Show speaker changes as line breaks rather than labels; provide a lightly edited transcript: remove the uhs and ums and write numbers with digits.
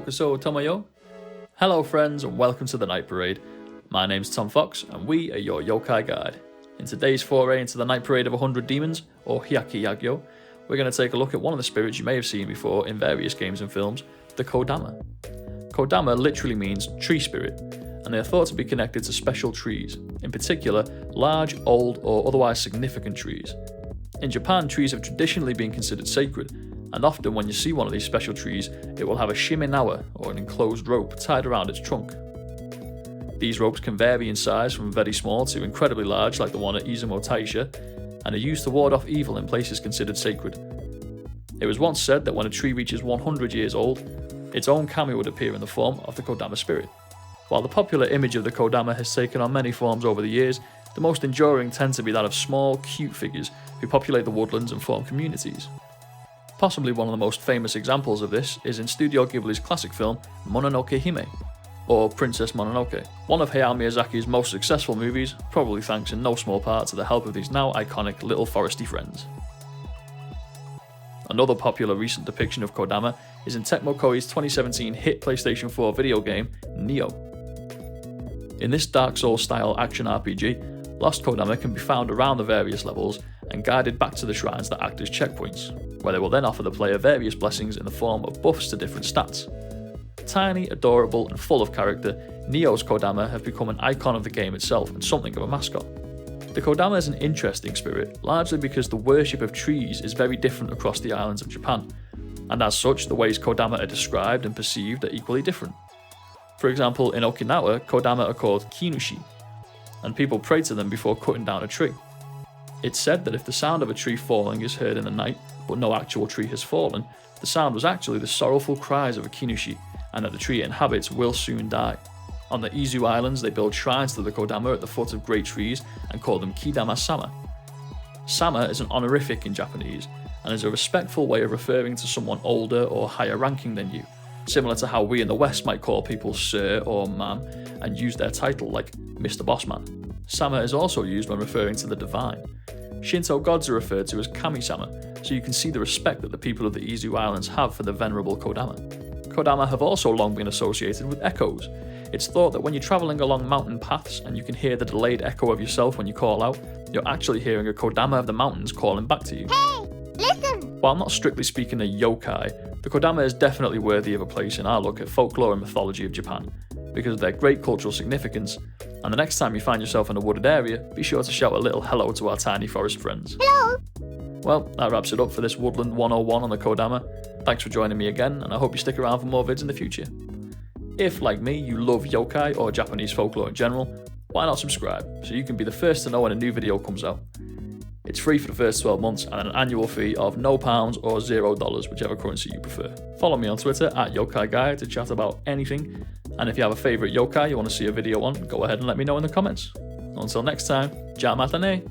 Yokoso Tomoyo. Hello friends and welcome to the Night Parade. My name's Tom Fox and we are your Yokai guide. In today's foray into the Night Parade of 100 Demons, or Hyaki Yagyo, we're going to take a look at one of the spirits you may have seen before in various games and films, the Kodama. Kodama literally means tree spirit, and they are thought to be connected to special trees, in particular large, old or otherwise significant trees. In Japan, trees have traditionally been considered sacred, and often when you see one of these special trees, it will have a shiminawa, or an enclosed rope, tied around its trunk. These ropes can vary in size from very small to incredibly large like the one at Izumo Taisha, and are used to ward off evil in places considered sacred. It was once said that when a tree reaches 100 years old, its own kami would appear in the form of the Kodama spirit. While the popular image of the Kodama has taken on many forms over the years, the most enduring tend to be that of small, cute figures who populate the woodlands and form communities. Possibly one of the most famous examples of this is in Studio Ghibli's classic film Mononoke Hime, or Princess Mononoke, one of Hayao Miyazaki's most successful movies, probably thanks in no small part to the help of these now iconic little foresty friends. Another popular recent depiction of Kodama is in Tecmo Koei's 2017 hit PlayStation 4 video game, Nioh. In this Dark Souls-style action RPG, lost Kodama can be found around the various levels and guided back to the shrines that act as checkpoints, where they will then offer the player various blessings in the form of buffs to different stats. Tiny, adorable, and full of character, Nioh's Kodama have become an icon of the game itself and something of a mascot. The Kodama is an interesting spirit, largely because the worship of trees is very different across the islands of Japan, and as such, the ways Kodama are described and perceived are equally different. For example, in Okinawa, Kodama are called kinushi, and people pray to them before cutting down a tree. It's said that if the sound of a tree falling is heard in the night, but no actual tree has fallen, the sound was actually the sorrowful cries of a kinushi, and that the tree it inhabits will soon die. On the Izu Islands, they build shrines to the Kodama at the foot of great trees and call them Kidama-sama. Sama is an honorific in Japanese, and is a respectful way of referring to someone older or higher ranking than you, similar to how we in the West might call people Sir or Ma'am and use their title like Mr. Bossman. Sama is also used when referring to the divine. Shinto gods are referred to as Kami-sama, so you can see the respect that the people of the Izu Islands have for the venerable Kodama. Kodama have also long been associated with echoes. It's thought that when you're travelling along mountain paths and you can hear the delayed echo of yourself when you call out, you're actually hearing a Kodama of the mountains calling back to you.
Hey, listen!
While not strictly speaking a yokai, the Kodama is definitely worthy of a place in our look at folklore and mythology of Japan, because of their great cultural significance, and the next time you find yourself in a wooded area, be sure to shout a little hello to our tiny forest friends.
Hello!
Well, that wraps it up for this Woodland 101 on the Kodama. Thanks for joining me again, and I hope you stick around for more vids in the future. If, like me, you love yokai or Japanese folklore in general, why not subscribe, so you can be the first to know when a new video comes out. It's free for the first 12 months and an annual fee of no pounds or $0, whichever currency you prefer. Follow me on Twitter at YokaiGuy to chat about anything, and if you have a favourite yokai you want to see a video on, go ahead and let me know in the comments. Until next time, ja matane!